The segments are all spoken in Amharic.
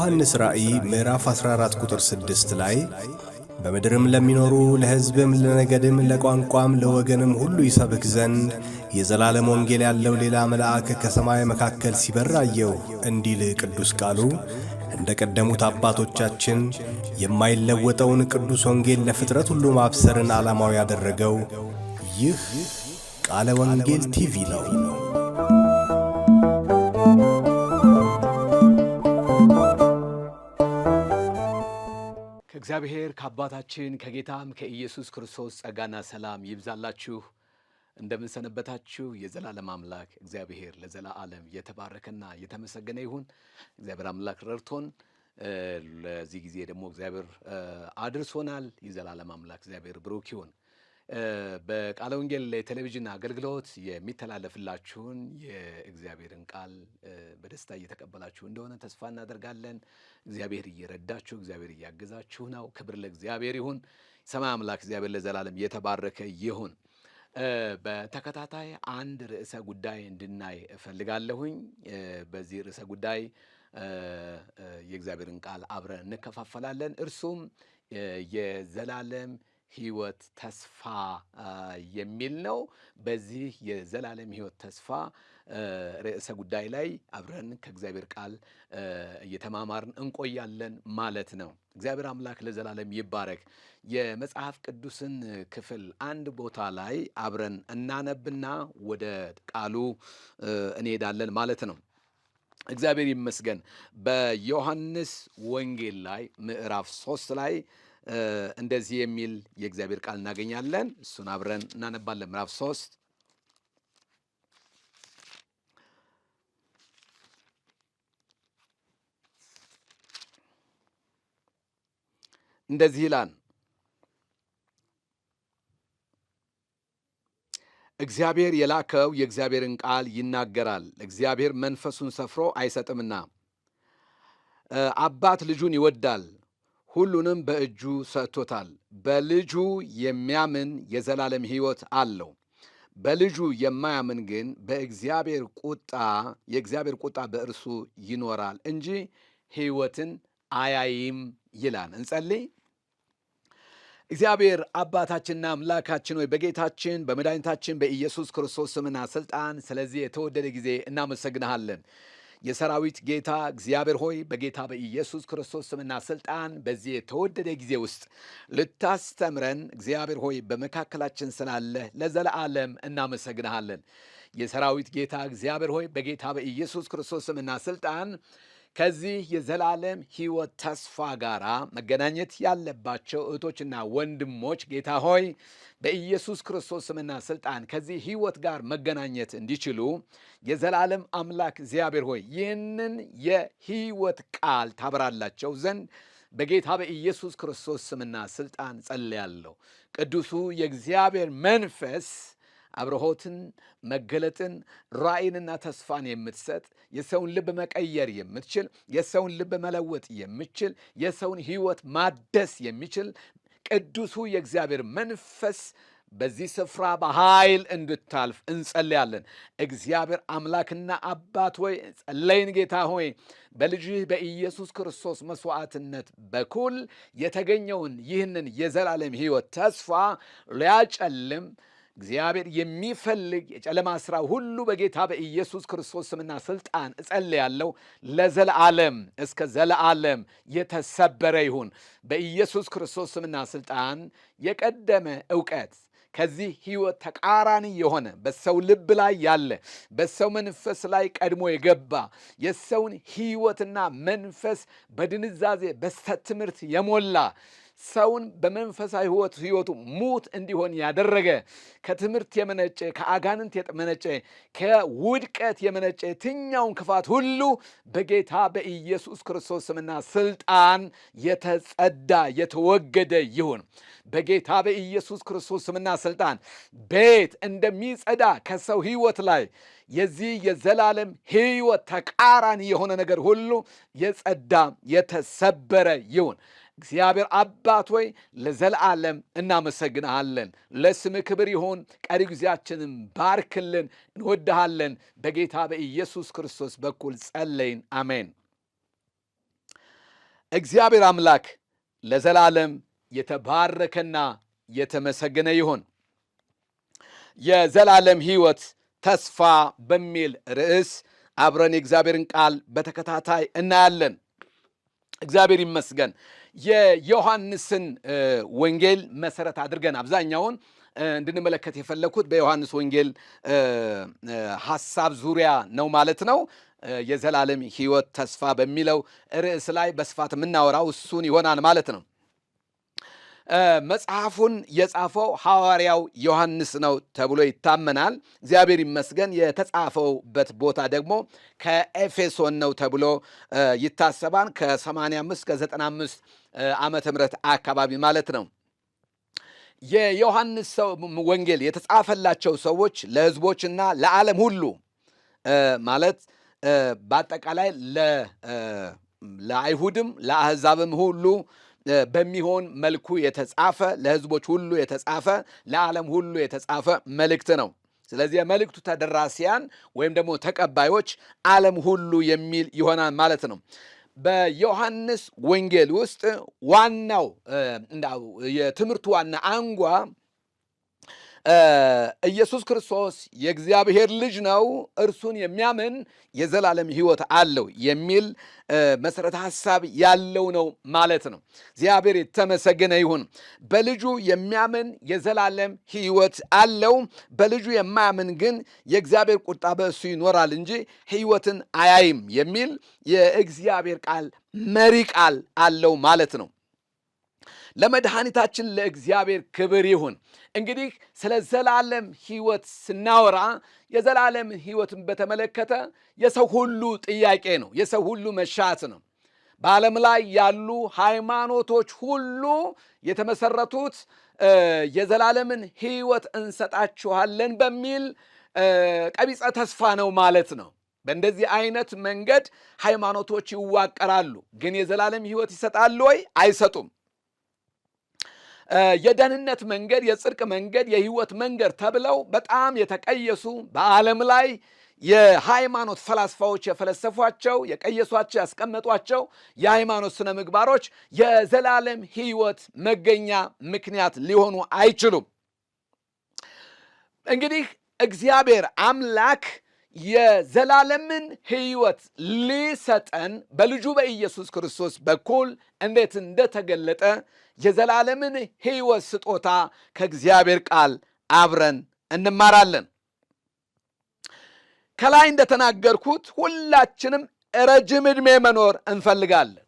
በዮሐንስ ራእይ ምዕራፍ 14 ቁጥር 6 ላይ በምድርም ለሚኖሩ ለሕዝብም ለነገድም ለቋንቋም ለወገንም ሁሉ ይሰብክ ዘንድ የዘላለም ወንጌል ያለው ሌላ መልአክ ከሰማይ መካከል ሲበር አየሁ እንዲል ቅዱስ ቃሉ እንደ ቀደሙት አባቶቻችን የማይለወጠውን ቅዱስ ወንጌል ለፍጥረት ሁሉ ማብሰርን ዓላማው ያደረገው ይህ ቃለ ወንጌል ቲቪ ነው። ከእግዚአብሔር ከአባታችን ከጌታም ከኢየሱስ ክርስቶስ ጸጋና ሰላም ይብዛላችሁ። እንደምን ሰነበታችሁ? የዘላለም አምላክ እግዚአብሔር ለዘላለም የተባረከና የተመሰገነ ይሁን። እግዚአብሔር አምላክ ረድቶን ለዚህ ጊዜ ደግሞ እግዚአብሔር አድርሶናል። የዘላለም አምላክ እግዚአብሔር ብሩክ ይሁን። በቃለ ወንጌል ቴሌቪዥን አገልግሎት የሚተላለፍላችሁን የእግዚአብሔርን ቃል በደስታ እየተቀበላችሁ እንደሆነ ተስፋ እናደርጋለን። እግዚአብሔር እየረዳችሁ፣ እግዚአብሔር እያገዛችሁ ነው። ክብር ለእግዚአብሔር ይሁን። ሰማይ አምላክ እግዚአብሔር ለዘላለም የተባረከ ይሁን። በተከታታይ አንድ ርዕሰ ጉዳይ እንድናይ እፈልጋለሁኝ። በዚህ ርዕሰ ጉዳይ የእግዚአብሔርን ቃል አብረን እንከፋፈላለን። እርሱም የዘላለም ሕይወት ተስፋ የሚል ነው። በዚህ የዘላለም ሕይወት ተስፋ ርዕሰ ጉዳይ ላይ አብረን ከእግዚአብሔር ቃል እየተማማርን እንቆያለን ማለት ነው። እግዚአብሔር አምላክ ለዘላለም ይባረክ። የመጽሐፍ ቅዱስን ክፍል አንድ ቦታ ላይ አብረን እናነብና ወደ ቃሉ እንሄዳለን ማለት ነው። እግዚአብሔር ይመስገን። በዮሐንስ ወንጌል ላይ ምዕራፍ 3 ላይ እንደዚህ የሚል የእግዚአብሔር ቃል እናገኛለን። እሱን አብረን እናነባለን። ምዕራፍ 3 እንደዚህ ይላል። እግዚአብሔር የላከው የእግዚአብሔርን ቃል ይናገራል። እግዚአብሔር መንፈሱን ሰፍሮ አይሰጥምና። አባት ልጁን ይወዳል፣ ሁሉንም በእጁ ሰጥቶታል። በልጁ የሚያምን የዘላለም ሕይወት አለው። በልጁ የማያምን ግን የእግዚአብሔር ቁጣ በእርሱ ይኖራል እንጂ ሕይወትን አያይም ይላል። እንጸልይ። እግዚአብሔር አባታችንና አምላካችን ሆይ በጌታችን በመድኃኒታችን በኢየሱስ ክርስቶስ ስምና ስልጣን ስለዚህ የተወደደ ጊዜ እናመሰግንሃለን። የሰራዊት ጌታ እግዚአብሔር ሆይ በጌታ በኢየሱስ ክርስቶስ ስምና ስልጣን በዚህ የተወደደ ጊዜ ውስጥ ልታስተምረን እግዚአብሔር ሆይ በመካከላችን ስላለህ ለዘላለም እናመሰግንሃለን። የሰራዊት ጌታ እግዚአብሔር ሆይ በጌታ በኢየሱስ ክርስቶስ ስምና ስልጣን ከዚህ የዘላለም ሕይወት ተስፋ ጋራ መገናኘት ያለባቸው እህቶችና ወንድሞች ጌታ ሆይ በኢየሱስ ክርስቶስ ስምና ስልጣን ከዚህ ሕይወት ጋር መገናኘት እንዲችሉ የዘላለም አምላክ እግዚአብሔር ሆይ ይህንን የሕይወት ቃል ታበራላቸው ዘንድ በጌታ በኢየሱስ ክርስቶስ ስምና ስልጣን ጸልያለሁ። ቅዱሱ የእግዚአብሔር መንፈስ አብርሆትን፣ መገለጥን፣ ራእይንና ተስፋን የምትሰጥ የሰውን ልብ መቀየር የምትችል የሰውን ልብ መለወጥ የምትችል የሰውን ሕይወት ማደስ የሚችል ቅዱሱ የእግዚአብሔር መንፈስ በዚህ ስፍራ በኃይል እንድታልፍ እንጸልያለን። እግዚአብሔር አምላክና አባት ሆይ ጸለይን። ጌታ ሆይ በልጅህ በኢየሱስ ክርስቶስ መስዋዕትነት በኩል የተገኘውን ይህንን የዘላለም ሕይወት ተስፋ ሊያጨልም እግዚአብሔር የሚፈልግ የጨለማ ሥራ ሁሉ በጌታ በኢየሱስ ክርስቶስ ስምና ስልጣን እጸልያለሁ። ለዘላለም እስከ ዘላለም የተሰበረ ይሁን። በኢየሱስ ክርስቶስ ስምና ስልጣን የቀደመ ዕውቀት ከዚህ ሕይወት ተቃራኒ የሆነ በሰው ልብ ላይ ያለ በሰው መንፈስ ላይ ቀድሞ የገባ የሰውን ሕይወትና መንፈስ በድንዛዜ በስተት ትምህርት የሞላ ሰውን በመንፈሳዊ ሕይወቱ ሙት እንዲሆን ያደረገ ከትምህርት የመነጨ ከአጋንንት የመነጨ ከውድቀት የመነጨ የትኛውን ክፋት ሁሉ በጌታ በኢየሱስ ክርስቶስ ስምና ስልጣን የተጸዳ የተወገደ ይሁን። በጌታ በኢየሱስ ክርስቶስ ስምና ስልጣን ቤት እንደሚጸዳ ከሰው ሕይወት ላይ የዚህ የዘላለም ሕይወት ተቃራኒ የሆነ ነገር ሁሉ የጸዳ የተሰበረ ይሁን። እግዚአብሔር አባት ሆይ ለዘላለም እናመሰግንሃለን። ለስምህ ክብር ይሁን። ቀሪ ጊዜያችንን ባርክልን። እንወድሃለን። በጌታ በኢየሱስ ክርስቶስ በኩል ጸለይን፣ አሜን። እግዚአብሔር አምላክ ለዘላለም የተባረከና የተመሰገነ ይሁን። የዘላለም ሕይወት ተስፋ በሚል ርዕስ አብረን የእግዚአብሔርን ቃል በተከታታይ እናያለን። እግዚአብሔር ይመስገን። የዮሐንስን ወንጌል መሰረት አድርገን አብዛኛውን እንድንመለከት የፈለኩት በዮሐንስ ወንጌል ሐሳብ ዙሪያ ነው ማለት ነው። የዘላለም ሕይወት ተስፋ በሚለው ርዕስ ላይ በስፋት የምናወራው እሱን ይሆናል ማለት ነው። መጽሐፉን የጻፈው ሐዋርያው ዮሐንስ ነው ተብሎ ይታመናል። እግዚአብሔር ይመስገን። የተጻፈውበት ቦታ ደግሞ ከኤፌሶን ነው ተብሎ ይታሰባል። ከ85 ከ95 ዓመተ ምህረት አካባቢ ማለት ነው። የዮሐንስ ወንጌል የተጻፈላቸው ሰዎች ለሕዝቦችና ለዓለም ሁሉ ማለት በአጠቃላይ ለአይሁድም ለአሕዛብም ሁሉ በሚሆን መልኩ የተጻፈ ለሕዝቦች ሁሉ የተጻፈ ለዓለም ሁሉ የተጻፈ መልእክት ነው። ስለዚህ የመልእክቱ ተደራሲያን ወይም ደግሞ ተቀባዮች ዓለም ሁሉ የሚል ይሆናል ማለት ነው። በዮሐንስ ወንጌል ውስጥ ዋናው የትምህርቱ ዋና አንጓ ኢየሱስ ክርስቶስ የእግዚአብሔር ልጅ ነው፣ እርሱን የሚያምን የዘላለም ሕይወት አለው የሚል መሰረተ ሐሳብ ያለው ነው ማለት ነው። እግዚአብሔር የተመሰገነ ይሁን። በልጁ የሚያምን የዘላለም ሕይወት አለው፣ በልጁ የማያምን ግን የእግዚአብሔር ቁጣ በእሱ ይኖራል እንጂ ሕይወትን አያይም የሚል የእግዚአብሔር ቃል መሪ ቃል አለው ማለት ነው። ለመድኃኒታችን ለእግዚአብሔር ክብር ይሁን። እንግዲህ ስለ ዘላለም ሕይወት ስናወራ የዘላለም ሕይወትን በተመለከተ የሰው ሁሉ ጥያቄ ነው፣ የሰው ሁሉ መሻት ነው። በዓለም ላይ ያሉ ሃይማኖቶች ሁሉ የተመሰረቱት የዘላለምን ሕይወት እንሰጣችኋለን በሚል ቀቢጸ ተስፋ ነው ማለት ነው። በእንደዚህ አይነት መንገድ ሃይማኖቶች ይዋቀራሉ። ግን የዘላለም ሕይወት ይሰጣሉ ወይ? አይሰጡም። የደህንነት መንገድ፣ የጽድቅ መንገድ፣ የሕይወት መንገድ ተብለው በጣም የተቀየሱ በዓለም ላይ የሃይማኖት ፈላስፋዎች የፈለሰፏቸው፣ የቀየሷቸው፣ ያስቀመጧቸው የሃይማኖት ስነ ምግባሮች የዘላለም ሕይወት መገኛ ምክንያት ሊሆኑ አይችሉም። እንግዲህ እግዚአብሔር አምላክ የዘላለምን ሕይወት ሊሰጠን በልጁ በኢየሱስ ክርስቶስ በኩል እንዴት እንደተገለጠ የዘላለምን ሕይወት ስጦታ ከእግዚአብሔር ቃል አብረን እንማራለን። ከላይ እንደተናገርኩት ሁላችንም ረጅም ዕድሜ መኖር እንፈልጋለን።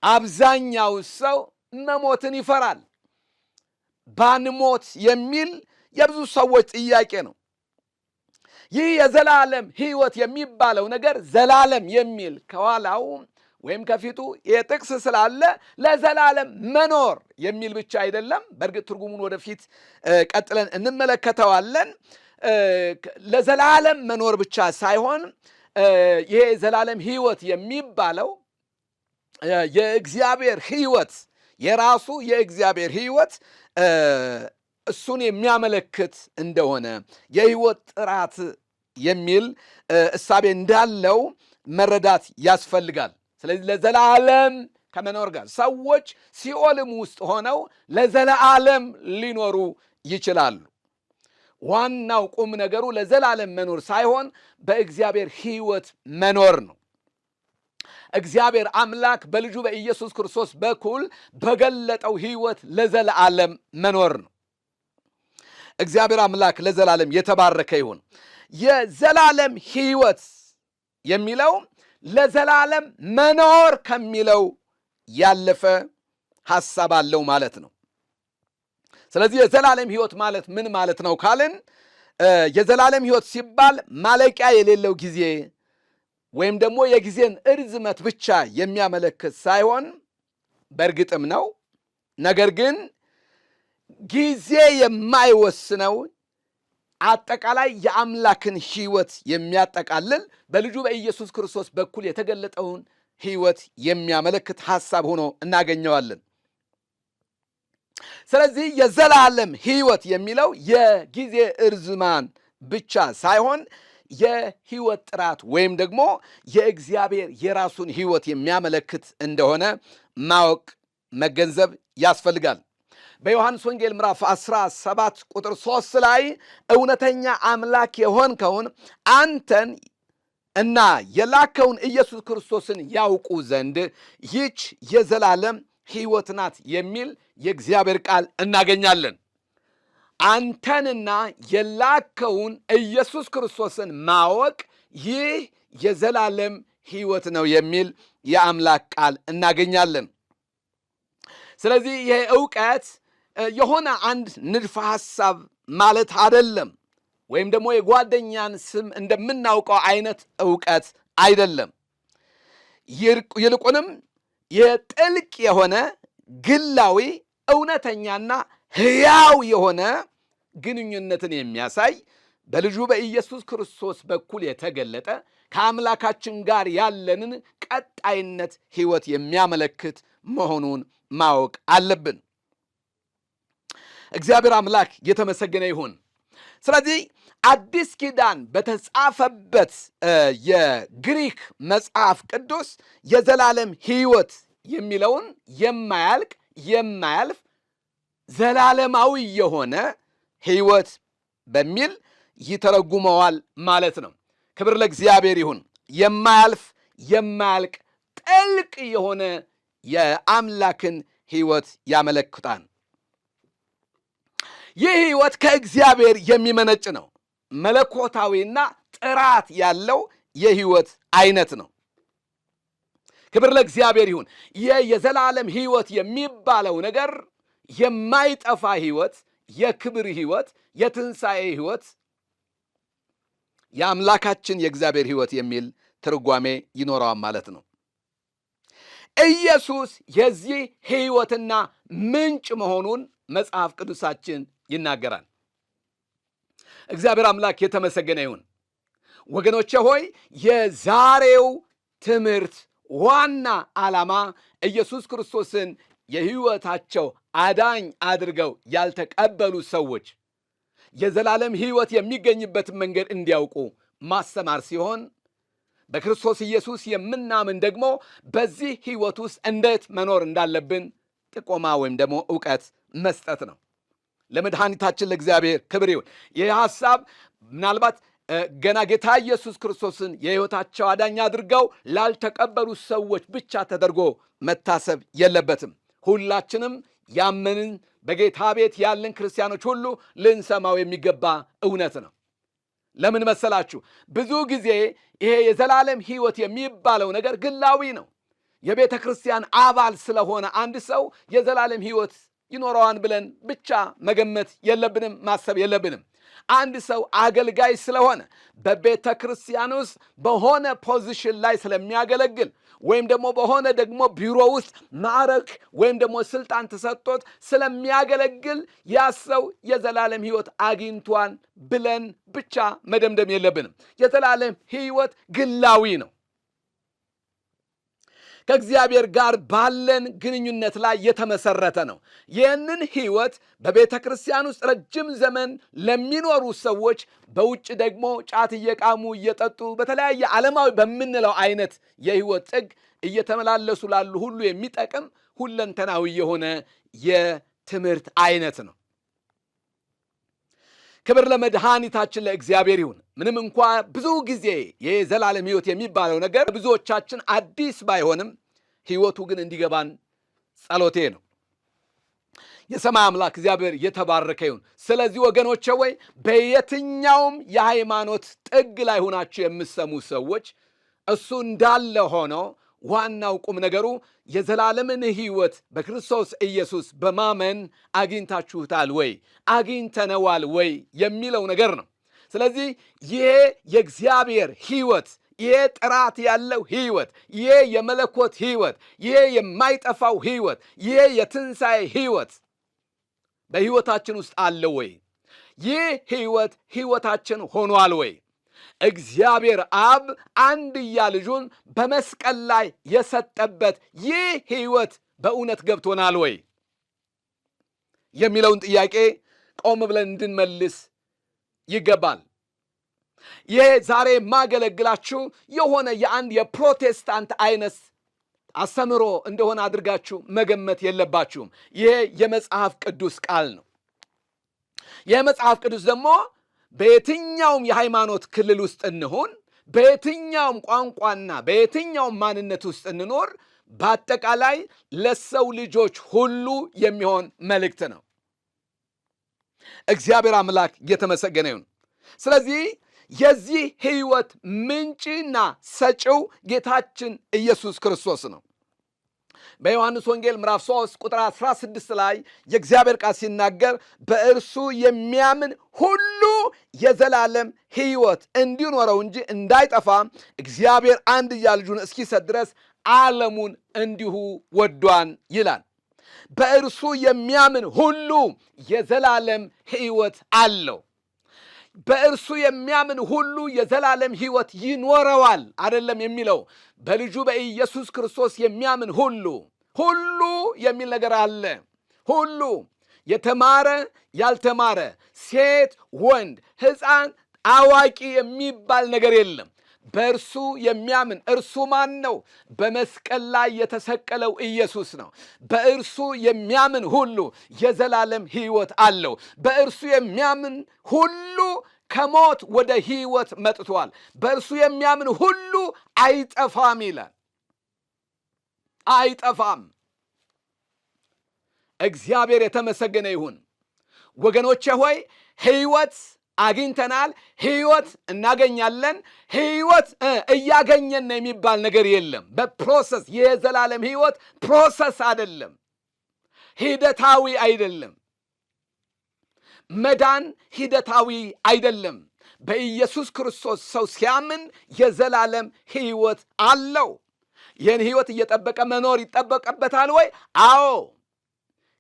አብዛኛው ሰው መሞትን ይፈራል። ባንሞት የሚል የብዙ ሰዎች ጥያቄ ነው። ይህ የዘላለም ሕይወት የሚባለው ነገር ዘላለም የሚል ከኋላው ወይም ከፊቱ የጥቅስ ስላለ ለዘላለም መኖር የሚል ብቻ አይደለም። በእርግጥ ትርጉሙን ወደፊት ቀጥለን እንመለከተዋለን። ለዘላለም መኖር ብቻ ሳይሆን ይሄ የዘላለም ሕይወት የሚባለው የእግዚአብሔር ሕይወት የራሱ የእግዚአብሔር ሕይወት እሱን የሚያመለክት እንደሆነ የሕይወት ጥራት የሚል እሳቤ እንዳለው መረዳት ያስፈልጋል። ስለዚህ ለዘላለም ከመኖር ጋር ሰዎች ሲኦልም ውስጥ ሆነው ለዘላለም ሊኖሩ ይችላሉ። ዋናው ቁም ነገሩ ለዘላለም መኖር ሳይሆን በእግዚአብሔር ሕይወት መኖር ነው። እግዚአብሔር አምላክ በልጁ በኢየሱስ ክርስቶስ በኩል በገለጠው ሕይወት ለዘላለም መኖር ነው። እግዚአብሔር አምላክ ለዘላለም የተባረከ ይሁን። የዘላለም ሕይወት የሚለው ለዘላለም መኖር ከሚለው ያለፈ ሐሳብ አለው ማለት ነው። ስለዚህ የዘላለም ሕይወት ማለት ምን ማለት ነው ካልን የዘላለም ሕይወት ሲባል ማለቂያ የሌለው ጊዜ ወይም ደግሞ የጊዜን እርዝመት ብቻ የሚያመለክት ሳይሆን በእርግጥም ነው፣ ነገር ግን ጊዜ የማይወስነው አጠቃላይ የአምላክን ሕይወት የሚያጠቃልል በልጁ በኢየሱስ ክርስቶስ በኩል የተገለጠውን ሕይወት የሚያመለክት ሐሳብ ሆኖ እናገኘዋለን። ስለዚህ የዘላለም ሕይወት የሚለው የጊዜ እርዝማን ብቻ ሳይሆን የህይወት ጥራት ወይም ደግሞ የእግዚአብሔር የራሱን ህይወት የሚያመለክት እንደሆነ ማወቅ መገንዘብ ያስፈልጋል። በዮሐንስ ወንጌል ምዕራፍ 17 ቁጥር 3 ላይ እውነተኛ አምላክ የሆንከውን አንተን እና የላከውን ኢየሱስ ክርስቶስን ያውቁ ዘንድ ይህች የዘላለም ህይወት ናት የሚል የእግዚአብሔር ቃል እናገኛለን። አንተንና የላከውን ኢየሱስ ክርስቶስን ማወቅ ይህ የዘላለም ህይወት ነው የሚል የአምላክ ቃል እናገኛለን። ስለዚህ ይህ ዕውቀት የሆነ አንድ ንድፈ ሐሳብ ማለት አይደለም፣ ወይም ደግሞ የጓደኛን ስም እንደምናውቀው አይነት ዕውቀት አይደለም። ይልቁንም የጥልቅ የሆነ ግላዊ እውነተኛና ሕያው የሆነ ግንኙነትን የሚያሳይ በልጁ በኢየሱስ ክርስቶስ በኩል የተገለጠ ከአምላካችን ጋር ያለንን ቀጣይነት ህይወት የሚያመለክት መሆኑን ማወቅ አለብን። እግዚአብሔር አምላክ የተመሰገነ ይሁን። ስለዚህ አዲስ ኪዳን በተጻፈበት የግሪክ መጽሐፍ ቅዱስ የዘላለም ህይወት የሚለውን የማያልቅ የማያልፍ ዘላለማዊ የሆነ ህይወት በሚል ይተረጉመዋል ማለት ነው። ክብር ለእግዚአብሔር ይሁን። የማያልፍ የማያልቅ ጥልቅ የሆነ የአምላክን ህይወት ያመለክታል። ይህ ህይወት ከእግዚአብሔር የሚመነጭ ነው። መለኮታዊና ጥራት ያለው የህይወት አይነት ነው። ክብር ለእግዚአብሔር ይሁን። ይህ የዘላለም ህይወት የሚባለው ነገር የማይጠፋ ህይወት፣ የክብር ህይወት፣ የትንሣኤ ህይወት፣ የአምላካችን የእግዚአብሔር ህይወት የሚል ትርጓሜ ይኖረዋል ማለት ነው። ኢየሱስ የዚህ ህይወትና ምንጭ መሆኑን መጽሐፍ ቅዱሳችን ይናገራል። እግዚአብሔር አምላክ የተመሰገነ ይሁን። ወገኖቼ ሆይ የዛሬው ትምህርት ዋና ዓላማ ኢየሱስ ክርስቶስን የህይወታቸው አዳኝ አድርገው ያልተቀበሉ ሰዎች የዘላለም ህይወት የሚገኝበትን መንገድ እንዲያውቁ ማስተማር ሲሆን፣ በክርስቶስ ኢየሱስ የምናምን ደግሞ በዚህ ህይወት ውስጥ እንዴት መኖር እንዳለብን ጥቆማ ወይም ደግሞ ዕውቀት መስጠት ነው። ለመድኃኒታችን ለእግዚአብሔር ክብር ይሁን። ይህ ሐሳብ ምናልባት ገና ጌታ ኢየሱስ ክርስቶስን የህይወታቸው አዳኝ አድርገው ላልተቀበሉ ሰዎች ብቻ ተደርጎ መታሰብ የለበትም። ሁላችንም ያመንን በጌታ ቤት ያለን ክርስቲያኖች ሁሉ ልንሰማው የሚገባ እውነት ነው። ለምን መሰላችሁ? ብዙ ጊዜ ይሄ የዘላለም ህይወት የሚባለው ነገር ግላዊ ነው። የቤተ ክርስቲያን አባል ስለሆነ አንድ ሰው የዘላለም ህይወት ይኖረዋን ብለን ብቻ መገመት የለብንም፣ ማሰብ የለብንም። አንድ ሰው አገልጋይ ስለሆነ በቤተ ክርስቲያን ውስጥ በሆነ ፖዚሽን ላይ ስለሚያገለግል ወይም ደግሞ በሆነ ደግሞ ቢሮ ውስጥ ማዕረግ ወይም ደግሞ ስልጣን ተሰጥቶት ስለሚያገለግል ያ ሰው የዘላለም ህይወት አግኝቷል ብለን ብቻ መደምደም የለብንም። የዘላለም ህይወት ግላዊ ነው። ከእግዚአብሔር ጋር ባለን ግንኙነት ላይ የተመሰረተ ነው። ይህንን ህይወት በቤተ ክርስቲያን ውስጥ ረጅም ዘመን ለሚኖሩ ሰዎች፣ በውጭ ደግሞ ጫት እየቃሙ እየጠጡ በተለያየ ዓለማዊ በምንለው አይነት የህይወት ጥግ እየተመላለሱ ላሉ ሁሉ የሚጠቅም ሁለንተናዊ የሆነ የትምህርት አይነት ነው። ክብር ለመድኃኒታችን ለእግዚአብሔር ይሁን። ምንም እንኳ ብዙ ጊዜ የዘላለም ህይወት የሚባለው ነገር ብዙዎቻችን አዲስ ባይሆንም ህይወቱ ግን እንዲገባን ጸሎቴ ነው። የሰማይ አምላክ እግዚአብሔር የተባረከ ይሁን። ስለዚህ ወገኖቼ ወይ በየትኛውም የሃይማኖት ጥግ ላይ ሆናችሁ የምትሰሙ ሰዎች እሱ እንዳለ ሆኖ ዋናው ቁም ነገሩ የዘላለምን ህይወት በክርስቶስ ኢየሱስ በማመን አግኝታችሁታል ወይ፣ አግኝተነዋል ወይ የሚለው ነገር ነው። ስለዚህ ይሄ የእግዚአብሔር ህይወት፣ ይሄ ጥራት ያለው ህይወት፣ ይሄ የመለኮት ህይወት፣ ይሄ የማይጠፋው ህይወት፣ ይሄ የትንሣኤ ህይወት በህይወታችን ውስጥ አለ ወይ? ይህ ህይወት ህይወታችን ሆኗል ወይ? እግዚአብሔር አብ አንድያ ልጁን በመስቀል ላይ የሰጠበት ይህ ህይወት በእውነት ገብቶናል ወይ የሚለውን ጥያቄ ቆም ብለን እንድንመልስ ይገባል። ይሄ ዛሬ ማገለግላችሁ የሆነ የአንድ የፕሮቴስታንት አይነት አስተምሮ እንደሆነ አድርጋችሁ መገመት የለባችሁም። ይሄ የመጽሐፍ ቅዱስ ቃል ነው። የመጽሐፍ ቅዱስ ደግሞ በየትኛውም የሃይማኖት ክልል ውስጥ እንሆን፣ በየትኛውም ቋንቋና በየትኛውም ማንነት ውስጥ እንኖር፣ በአጠቃላይ ለሰው ልጆች ሁሉ የሚሆን መልእክት ነው። እግዚአብሔር አምላክ የተመሰገነ ይሁን። ስለዚህ የዚህ ሕይወት ምንጭና ሰጪው ጌታችን ኢየሱስ ክርስቶስ ነው። በዮሐንስ ወንጌል ምዕራፍ 3 ቁጥር 16 ላይ የእግዚአብሔር ቃል ሲናገር በእርሱ የሚያምን ሁሉ የዘላለም ሕይወት እንዲኖረው እንጂ እንዳይጠፋ እግዚአብሔር አንድያ ልጁን እስኪሰጥ ድረስ ዓለሙን እንዲሁ ወዷን ይላል። በእርሱ የሚያምን ሁሉ የዘላለም ሕይወት አለው። በእርሱ የሚያምን ሁሉ የዘላለም ሕይወት ይኖረዋል አይደለም የሚለው። በልጁ በኢየሱስ ክርስቶስ የሚያምን ሁሉ የሚል ነገር አለ። ሁሉ፣ የተማረ ያልተማረ፣ ሴት ወንድ፣ ሕፃን አዋቂ የሚባል ነገር የለም። በእርሱ የሚያምን እርሱ ማን ነው? በመስቀል ላይ የተሰቀለው ኢየሱስ ነው። በእርሱ የሚያምን ሁሉ የዘላለም ሕይወት አለው። በእርሱ የሚያምን ሁሉ ከሞት ወደ ሕይወት መጥቷል። በእርሱ የሚያምን ሁሉ አይጠፋም ይላል። አይጠፋም። እግዚአብሔር የተመሰገነ ይሁን። ወገኖቼ ሆይ ሕይወት አግኝተናል። ሕይወት እናገኛለን። ሕይወት እያገኘን ነው የሚባል ነገር የለም። በፕሮሰስ የዘላለም ሕይወት ፕሮሰስ አይደለም፣ ሂደታዊ አይደለም። መዳን ሂደታዊ አይደለም። በኢየሱስ ክርስቶስ ሰው ሲያምን የዘላለም ሕይወት አለው። ይህን ሕይወት እየጠበቀ መኖር ይጠበቅበታል ወይ? አዎ።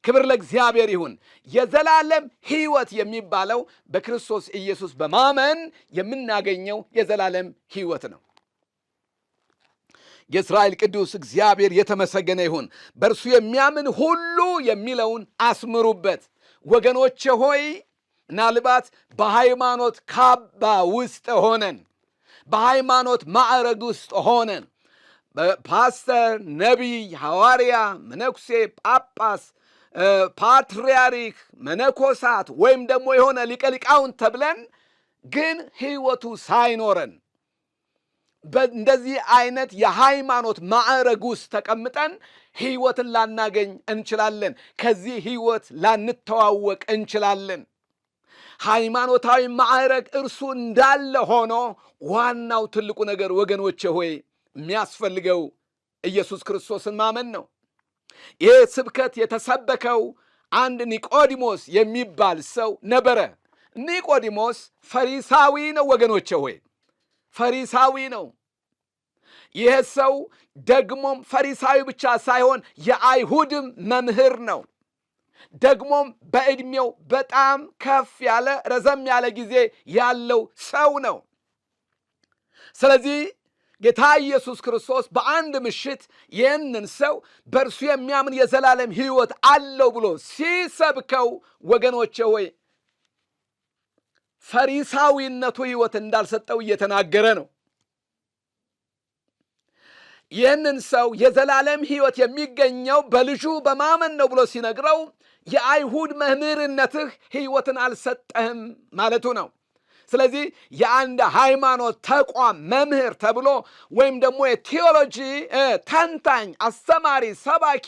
ክብር ለእግዚአብሔር ይሁን። የዘላለም ሕይወት የሚባለው በክርስቶስ ኢየሱስ በማመን የምናገኘው የዘላለም ሕይወት ነው። የእስራኤል ቅዱስ እግዚአብሔር የተመሰገነ ይሁን። በእርሱ የሚያምን ሁሉ የሚለውን አስምሩበት ወገኖቼ ሆይ። ምናልባት በሃይማኖት ካባ ውስጥ ሆነን፣ በሃይማኖት ማዕረግ ውስጥ ሆነን ፓስተር፣ ነቢይ፣ ሐዋርያ፣ መነኩሴ፣ ጳጳስ፣ ፓትርያርክ፣ መነኮሳት ወይም ደግሞ የሆነ ሊቀ ሊቃውንት ተብለን ግን ሕይወቱ ሳይኖረን በእንደዚህ አይነት የሃይማኖት ማዕረግ ውስጥ ተቀምጠን ሕይወትን ላናገኝ እንችላለን። ከዚህ ሕይወት ላንተዋወቅ እንችላለን። ሃይማኖታዊ ማዕረግ እርሱ እንዳለ ሆኖ ዋናው ትልቁ ነገር ወገኖቼ ሆይ የሚያስፈልገው ኢየሱስ ክርስቶስን ማመን ነው። ይህ ስብከት የተሰበከው አንድ ኒቆዲሞስ የሚባል ሰው ነበረ። ኒቆዲሞስ ፈሪሳዊ ነው ወገኖቼ ሆይ፣ ፈሪሳዊ ነው። ይህ ሰው ደግሞም ፈሪሳዊ ብቻ ሳይሆን የአይሁድም መምህር ነው። ደግሞም በዕድሜው በጣም ከፍ ያለ ረዘም ያለ ጊዜ ያለው ሰው ነው። ስለዚህ ጌታ ኢየሱስ ክርስቶስ በአንድ ምሽት ይህንን ሰው በእርሱ የሚያምን የዘላለም ሕይወት አለው ብሎ ሲሰብከው ወገኖቼ ሆይ ፈሪሳዊነቱ ሕይወት እንዳልሰጠው እየተናገረ ነው። ይህንን ሰው የዘላለም ሕይወት የሚገኘው በልጁ በማመን ነው ብሎ ሲነግረው የአይሁድ መምህርነትህ ሕይወትን አልሰጠህም ማለቱ ነው። ስለዚህ የአንድ ሃይማኖት ተቋም መምህር ተብሎ ወይም ደግሞ የቴዎሎጂ ተንታኝ፣ አስተማሪ፣ ሰባኪ፣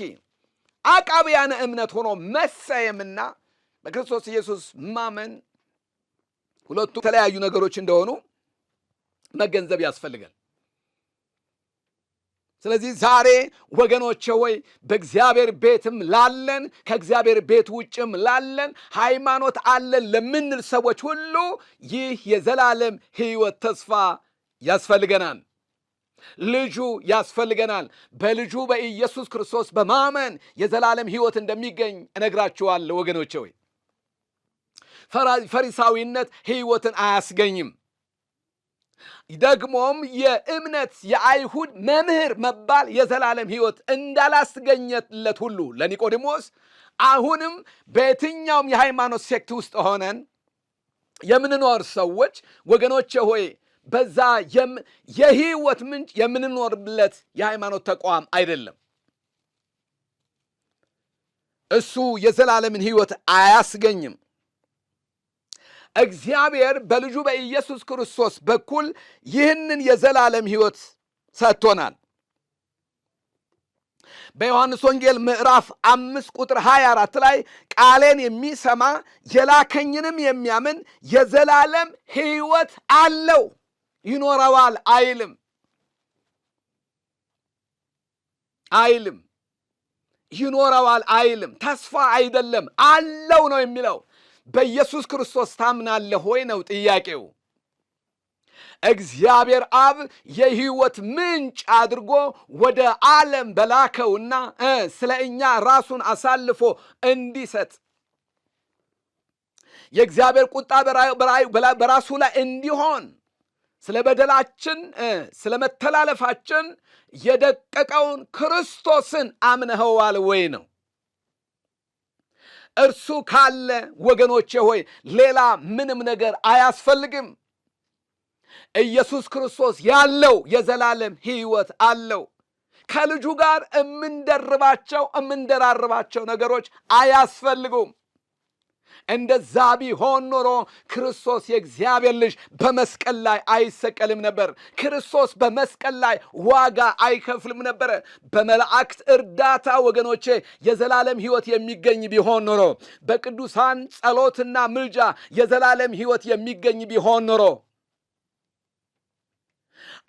አቃቢያነ እምነት ሆኖ መሰየምና በክርስቶስ ኢየሱስ ማመን ሁለቱ የተለያዩ ነገሮች እንደሆኑ መገንዘብ ያስፈልጋል። ስለዚህ ዛሬ ወገኖቼ ሆይ በእግዚአብሔር ቤትም ላለን ከእግዚአብሔር ቤት ውጭም ላለን ሃይማኖት አለን ለምንል ሰዎች ሁሉ ይህ የዘላለም ሕይወት ተስፋ ያስፈልገናል። ልጁ ያስፈልገናል። በልጁ በኢየሱስ ክርስቶስ በማመን የዘላለም ሕይወት እንደሚገኝ እነግራችኋለሁ ወገኖቼ ሆይ። ፈሪሳዊነት ሕይወትን አያስገኝም። ደግሞም የእምነት የአይሁድ መምህር መባል የዘላለም ሕይወት እንዳላስገኘለት ሁሉ ለኒቆዲሞስ አሁንም በየትኛውም የሃይማኖት ሴክት ውስጥ ሆነን የምንኖር ሰዎች ወገኖቼ ሆይ በዛ የህይወት ምንጭ የምንኖርበት የሃይማኖት ተቋም አይደለም። እሱ የዘላለምን ህይወት አያስገኝም። እግዚአብሔር በልጁ በኢየሱስ ክርስቶስ በኩል ይህንን የዘላለም ህይወት ሰጥቶናል። በዮሐንስ ወንጌል ምዕራፍ 5 ቁጥር 24 ላይ ቃሌን የሚሰማ የላከኝንም የሚያምን የዘላለም ህይወት አለው ይኖረዋል አይልም። ይኖረዋል አይልም። ተስፋ አይደለም፣ አለው ነው የሚለው። በኢየሱስ ክርስቶስ ታምናለህ ሆይ ነው ጥያቄው። እግዚአብሔር አብ የህይወት ምንጭ አድርጎ ወደ ዓለም በላከውና ስለ እኛ ራሱን አሳልፎ እንዲሰጥ የእግዚአብሔር ቁጣ በራሱ ላይ እንዲሆን ስለ በደላችን ስለ መተላለፋችን የደቀቀውን ክርስቶስን አምነኸዋል ወይ ነው። እርሱ ካለ ወገኖቼ ሆይ ሌላ ምንም ነገር አያስፈልግም። ኢየሱስ ክርስቶስ ያለው የዘላለም ህይወት አለው። ከልጁ ጋር የምንደራርባቸው ነገሮች አያስፈልጉም። እንደዛ ቢሆን ኖሮ ክርስቶስ የእግዚአብሔር ልጅ በመስቀል ላይ አይሰቀልም ነበር። ክርስቶስ በመስቀል ላይ ዋጋ አይከፍልም ነበር። በመላእክት እርዳታ ወገኖቼ የዘላለም ህይወት የሚገኝ ቢሆን ኖሮ፣ በቅዱሳን ጸሎትና ምልጃ የዘላለም ህይወት የሚገኝ ቢሆን ኖሮ፣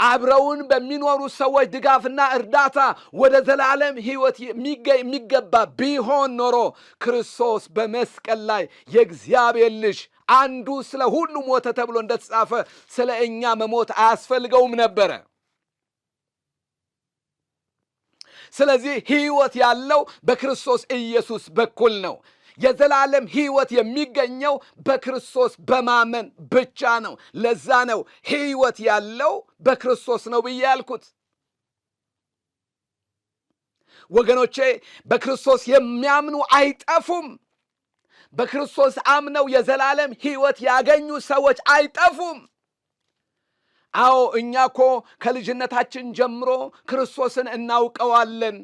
አብረውን በሚኖሩ ሰዎች ድጋፍና እርዳታ ወደ ዘላለም ህይወት የሚገባ ቢሆን ኖሮ ክርስቶስ በመስቀል ላይ የእግዚአብሔር ልጅ አንዱ ስለ ሁሉ ሞተ ተብሎ እንደተጻፈ ስለ እኛ መሞት አያስፈልገውም ነበረ። ስለዚህ ህይወት ያለው በክርስቶስ ኢየሱስ በኩል ነው። የዘላለም ህይወት የሚገኘው በክርስቶስ በማመን ብቻ ነው። ለዛ ነው ህይወት ያለው በክርስቶስ ነው ብዬ ያልኩት። ወገኖቼ በክርስቶስ የሚያምኑ አይጠፉም። በክርስቶስ አምነው የዘላለም ህይወት ያገኙ ሰዎች አይጠፉም። አዎ እኛ እኮ ከልጅነታችን ጀምሮ ክርስቶስን እናውቀዋለን።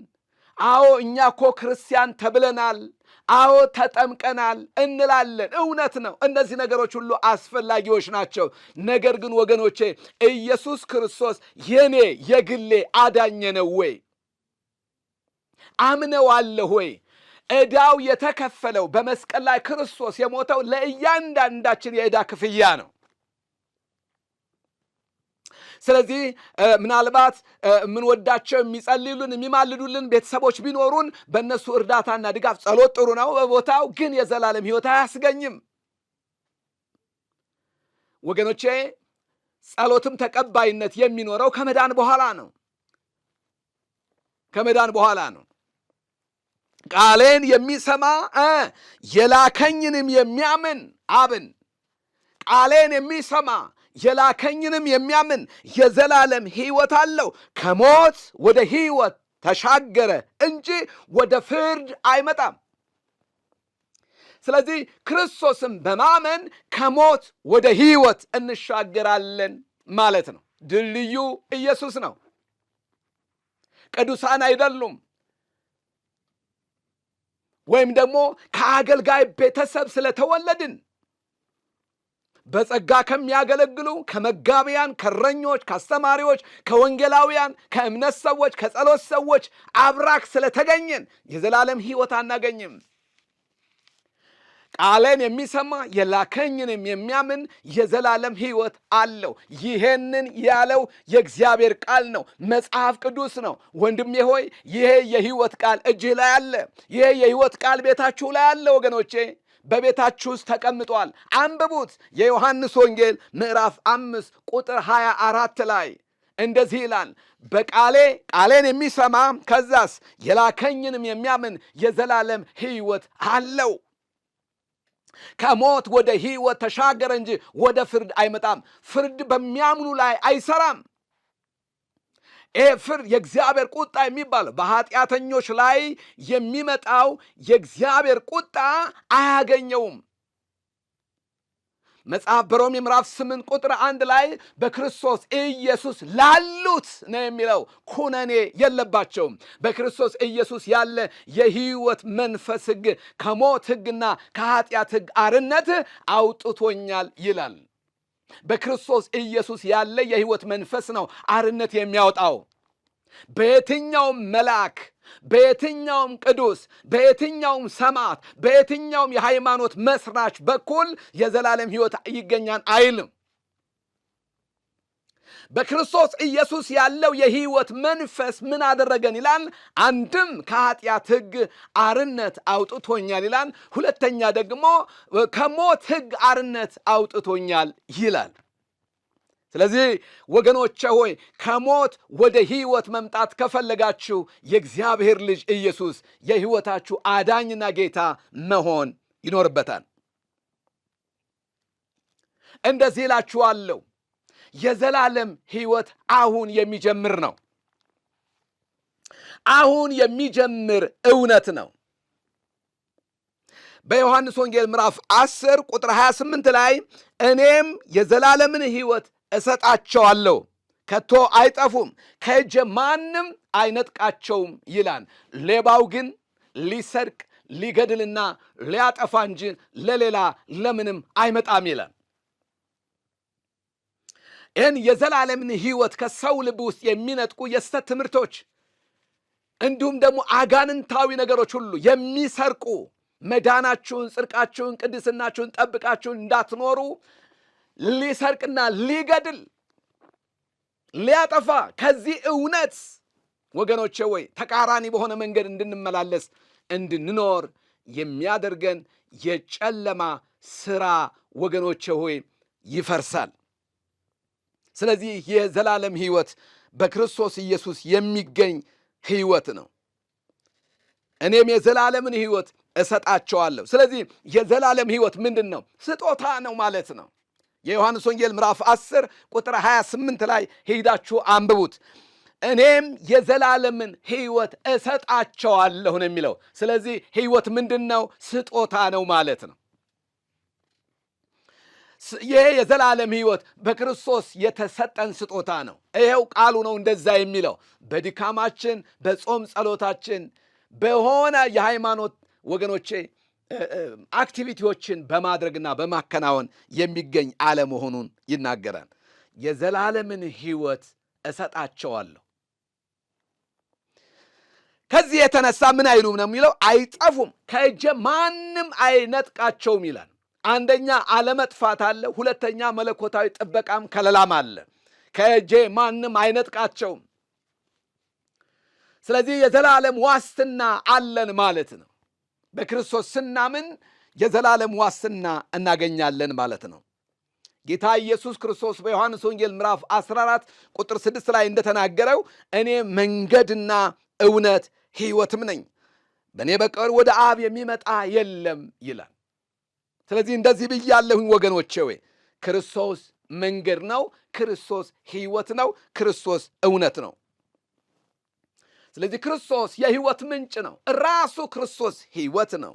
አዎ እኛ እኮ ክርስቲያን ተብለናል። አዎ ተጠምቀናል እንላለን። እውነት ነው። እነዚህ ነገሮች ሁሉ አስፈላጊዎች ናቸው። ነገር ግን ወገኖቼ ኢየሱስ ክርስቶስ የኔ የግሌ አዳኝ ነው ወይ? አምነዋለሁ ወይ? ዕዳው የተከፈለው በመስቀል ላይ ክርስቶስ የሞተው ለእያንዳንዳችን የዕዳ ክፍያ ነው። ስለዚህ ምናልባት የምንወዳቸው የሚጸልዩልን የሚማልዱልን ቤተሰቦች ቢኖሩን በእነሱ እርዳታና ድጋፍ ጸሎት ጥሩ ነው በቦታው፣ ግን የዘላለም ህይወት አያስገኝም። ወገኖቼ ጸሎትም ተቀባይነት የሚኖረው ከመዳን በኋላ ነው። ቃሌን የሚሰማ የላከኝንም የሚያምን አብን ቃሌን የሚሰማ የላከኝንም የሚያምን የዘላለም ህይወት አለው፣ ከሞት ወደ ህይወት ተሻገረ እንጂ ወደ ፍርድ አይመጣም። ስለዚህ ክርስቶስን በማመን ከሞት ወደ ህይወት እንሻገራለን ማለት ነው። ድልድዩ ኢየሱስ ነው፣ ቅዱሳን አይደሉም። ወይም ደግሞ ከአገልጋይ ቤተሰብ ስለተወለድን በጸጋ ከሚያገለግሉ ከመጋቢያን፣ ከእረኞች፣ ከአስተማሪዎች፣ ከወንጌላውያን፣ ከእምነት ሰዎች፣ ከጸሎት ሰዎች አብራክ ስለተገኘን የዘላለም ህይወት አናገኝም። ቃሌን የሚሰማ የላከኝንም የሚያምን የዘላለም ህይወት አለው። ይሄንን ያለው የእግዚአብሔር ቃል ነው፣ መጽሐፍ ቅዱስ ነው። ወንድሜ ሆይ ይሄ የህይወት ቃል እጅህ ላይ አለ። ይሄ የህይወት ቃል ቤታችሁ ላይ አለ። ወገኖቼ በቤታችሁ ውስጥ ተቀምጧል። አንብቡት። የዮሐንስ ወንጌል ምዕራፍ 5 ቁጥር 24 ላይ እንደዚህ ይላል፣ ቃሌን የሚሰማ ከዛስ የላከኝንም የሚያምን የዘላለም ህይወት አለው። ከሞት ወደ ህይወት ተሻገረ እንጂ ወደ ፍርድ አይመጣም። ፍርድ በሚያምኑ ላይ አይሰራም። ይሄ ፍርድ የእግዚአብሔር ቁጣ የሚባለው በኃጢአተኞች ላይ የሚመጣው የእግዚአብሔር ቁጣ አያገኘውም። መጽሐፍ በሮሜ ምዕራፍ 8 ቁጥር 1 ላይ በክርስቶስ ኢየሱስ ላሉት ነው የሚለው። ኩነኔ የለባቸውም። በክርስቶስ ኢየሱስ ያለ የሕይወት መንፈስ ሕግ ከሞት ሕግና ከኃጢአት ሕግ አርነት አውጥቶኛል ይላል። በክርስቶስ ኢየሱስ ያለ የሕይወት መንፈስ ነው አርነት የሚያወጣው። በየትኛውም መልአክ፣ በየትኛውም ቅዱስ፣ በየትኛውም ሰማዕት፣ በየትኛውም የሃይማኖት መስራች በኩል የዘላለም ሕይወት ይገኛል አይልም። በክርስቶስ ኢየሱስ ያለው የሕይወት መንፈስ ምን አደረገን ይላል? አንድም ከኃጢአት ሕግ አርነት አውጥቶኛል ይላል። ሁለተኛ ደግሞ ከሞት ሕግ አርነት አውጥቶኛል ይላል። ስለዚህ ወገኖቼ ሆይ ከሞት ወደ ሕይወት መምጣት ከፈለጋችሁ የእግዚአብሔር ልጅ ኢየሱስ የሕይወታችሁ አዳኝና ጌታ መሆን ይኖርበታል። እንደዚህ እላችኋለሁ፣ የዘላለም ሕይወት አሁን የሚጀምር ነው። አሁን የሚጀምር እውነት ነው። በዮሐንስ ወንጌል ምዕራፍ 10 ቁጥር 28 ላይ እኔም የዘላለምን ሕይወት እሰጣቸዋለሁ፣ ከቶ አይጠፉም፣ ከእጄ ማንም አይነጥቃቸውም ይላል። ሌባው ግን ሊሰርቅ ሊገድልና ሊያጠፋ እንጂ ለሌላ ለምንም አይመጣም ይላል። ይህን የዘላለምን ሕይወት ከሰው ልብ ውስጥ የሚነጥቁ የስተት ትምህርቶች እንዲሁም ደግሞ አጋንንታዊ ነገሮች ሁሉ የሚሰርቁ መዳናችሁን፣ ጽድቃችሁን፣ ቅድስናችሁን ጠብቃችሁን እንዳትኖሩ ሊሰርቅና ሊገድል ሊያጠፋ ከዚህ እውነት ወገኖቼ ወይ ተቃራኒ በሆነ መንገድ እንድንመላለስ እንድንኖር የሚያደርገን የጨለማ ሥራ ወገኖቼ ሆይ ይፈርሳል። ስለዚህ የዘላለም ሕይወት በክርስቶስ ኢየሱስ የሚገኝ ሕይወት ነው። እኔም የዘላለምን ሕይወት እሰጣቸዋለሁ። ስለዚህ የዘላለም ሕይወት ምንድን ነው? ስጦታ ነው ማለት ነው። የዮሐንስ ወንጌል ምዕራፍ 10 ቁጥር 28 ላይ ሄዳችሁ አንብቡት። እኔም የዘላለምን ሕይወት እሰጣቸዋለሁ ነው የሚለው። ስለዚህ ሕይወት ምንድን ነው? ስጦታ ነው ማለት ነው። ይሄ የዘላለም ሕይወት በክርስቶስ የተሰጠን ስጦታ ነው። ይሄው ቃሉ ነው እንደዛ የሚለው። በድካማችን በጾም ጸሎታችን በሆነ የሃይማኖት ወገኖቼ አክቲቪቲዎችን በማድረግና በማከናወን የሚገኝ አለመሆኑን ይናገራል። የዘላለምን ሕይወት እሰጣቸዋለሁ። ከዚህ የተነሳ ምን አይሉም ነው የሚለው? አይጠፉም፣ ከእጄ ማንም አይነጥቃቸውም ይላል። አንደኛ አለመጥፋት አለ። ሁለተኛ መለኮታዊ ጥበቃም ከለላም አለ። ከእጄ ማንም አይነጥቃቸውም። ስለዚህ የዘላለም ዋስትና አለን ማለት ነው። በክርስቶስ ስናምን የዘላለም ዋስትና እናገኛለን ማለት ነው። ጌታ ኢየሱስ ክርስቶስ በዮሐንስ ወንጌል ምዕራፍ 14 ቁጥር 6 ላይ እንደተናገረው እኔ መንገድና እውነት ሕይወትም ነኝ፣ በእኔ በቀር ወደ አብ የሚመጣ የለም ይላል። ስለዚህ እንደዚህ ብያለሁኝ ወገኖቼ ወይ ክርስቶስ መንገድ ነው፣ ክርስቶስ ሕይወት ነው፣ ክርስቶስ እውነት ነው። ስለዚህ ክርስቶስ የሕይወት ምንጭ ነው። ራሱ ክርስቶስ ሕይወት ነው።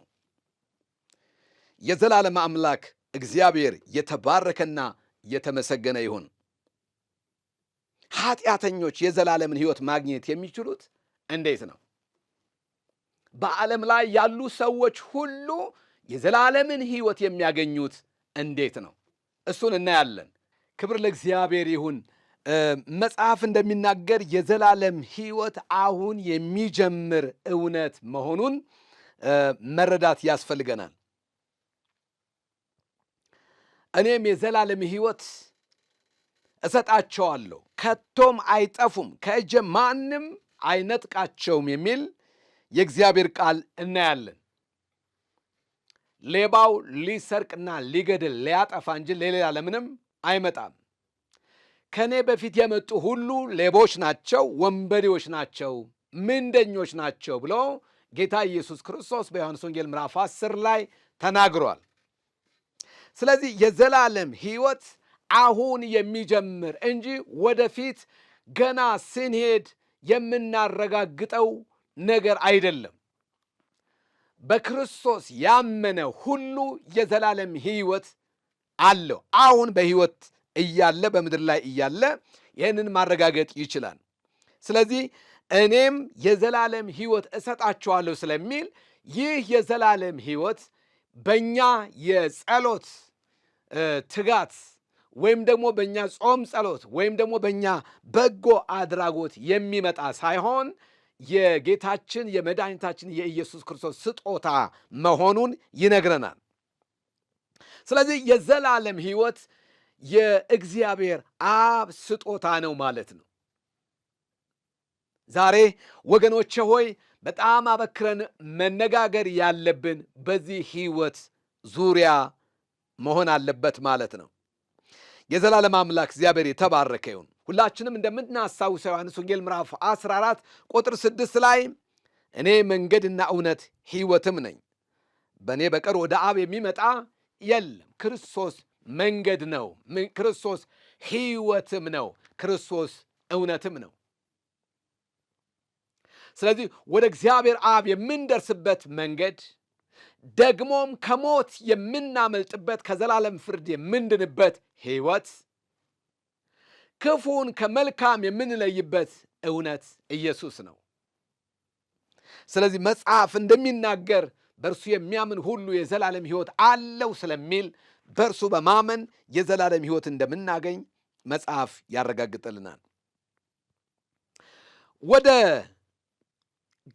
የዘላለም አምላክ እግዚአብሔር የተባረከና የተመሰገነ ይሁን። ኃጢአተኞች የዘላለምን ሕይወት ማግኘት የሚችሉት እንዴት ነው? በዓለም ላይ ያሉ ሰዎች ሁሉ የዘላለምን ሕይወት የሚያገኙት እንዴት ነው? እሱን እናያለን። ክብር ለእግዚአብሔር ይሁን። መጽሐፍ እንደሚናገር የዘላለም ሕይወት አሁን የሚጀምር እውነት መሆኑን መረዳት ያስፈልገናል። እኔም የዘላለም ሕይወት እሰጣቸዋለሁ፣ ከቶም አይጠፉም፣ ከእጄ ማንም አይነጥቃቸውም የሚል የእግዚአብሔር ቃል እናያለን። ሌባው ሊሰርቅና ሊገድል ሊያጠፋ እንጂ ለሌላ ለምንም አይመጣም። ከኔ በፊት የመጡ ሁሉ ሌቦች ናቸው፣ ወንበዴዎች ናቸው፣ ምንደኞች ናቸው ብሎ ጌታ ኢየሱስ ክርስቶስ በዮሐንስ ወንጌል ምዕራፍ 10 ላይ ተናግሯል። ስለዚህ የዘላለም ሕይወት አሁን የሚጀምር እንጂ ወደፊት ገና ስንሄድ የምናረጋግጠው ነገር አይደለም። በክርስቶስ ያመነ ሁሉ የዘላለም ሕይወት አለው። አሁን በሕይወት እያለ በምድር ላይ እያለ ይህንን ማረጋገጥ ይችላል። ስለዚህ እኔም የዘላለም ሕይወት እሰጣችኋለሁ ስለሚል ይህ የዘላለም ሕይወት በእኛ የጸሎት ትጋት ወይም ደግሞ በእኛ ጾም ጸሎት ወይም ደግሞ በእኛ በጎ አድራጎት የሚመጣ ሳይሆን የጌታችን የመድኃኒታችን የኢየሱስ ክርስቶስ ስጦታ መሆኑን ይነግረናል። ስለዚህ የዘላለም ሕይወት የእግዚአብሔር አብ ስጦታ ነው ማለት ነው። ዛሬ ወገኖቼ ሆይ በጣም አበክረን መነጋገር ያለብን በዚህ ሕይወት ዙሪያ መሆን አለበት ማለት ነው። የዘላለም አምላክ እግዚአብሔር የተባረከ ይሁን። ሁላችንም እንደምናስታውሰው ዮሐንስ ወንጌል ምዕራፍ 14 ቁጥር 6 ላይ እኔ መንገድና እውነት ሕይወትም ነኝ፣ በእኔ በቀር ወደ አብ የሚመጣ የለም። ክርስቶስ መንገድ ነው፣ ክርስቶስ ሕይወትም ነው፣ ክርስቶስ እውነትም ነው። ስለዚህ ወደ እግዚአብሔር አብ የምንደርስበት መንገድ ደግሞም ከሞት የምናመልጥበት ከዘላለም ፍርድ የምንድንበት ሕይወት ክፉን ከመልካም የምንለይበት እውነት ኢየሱስ ነው። ስለዚህ መጽሐፍ እንደሚናገር በእርሱ የሚያምን ሁሉ የዘላለም ሕይወት አለው ስለሚል በእርሱ በማመን የዘላለም ሕይወት እንደምናገኝ መጽሐፍ ያረጋግጥልናል። ወደ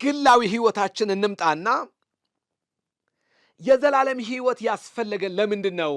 ግላዊ ሕይወታችን እንምጣና የዘላለም ሕይወት ያስፈለገን ለምንድን ነው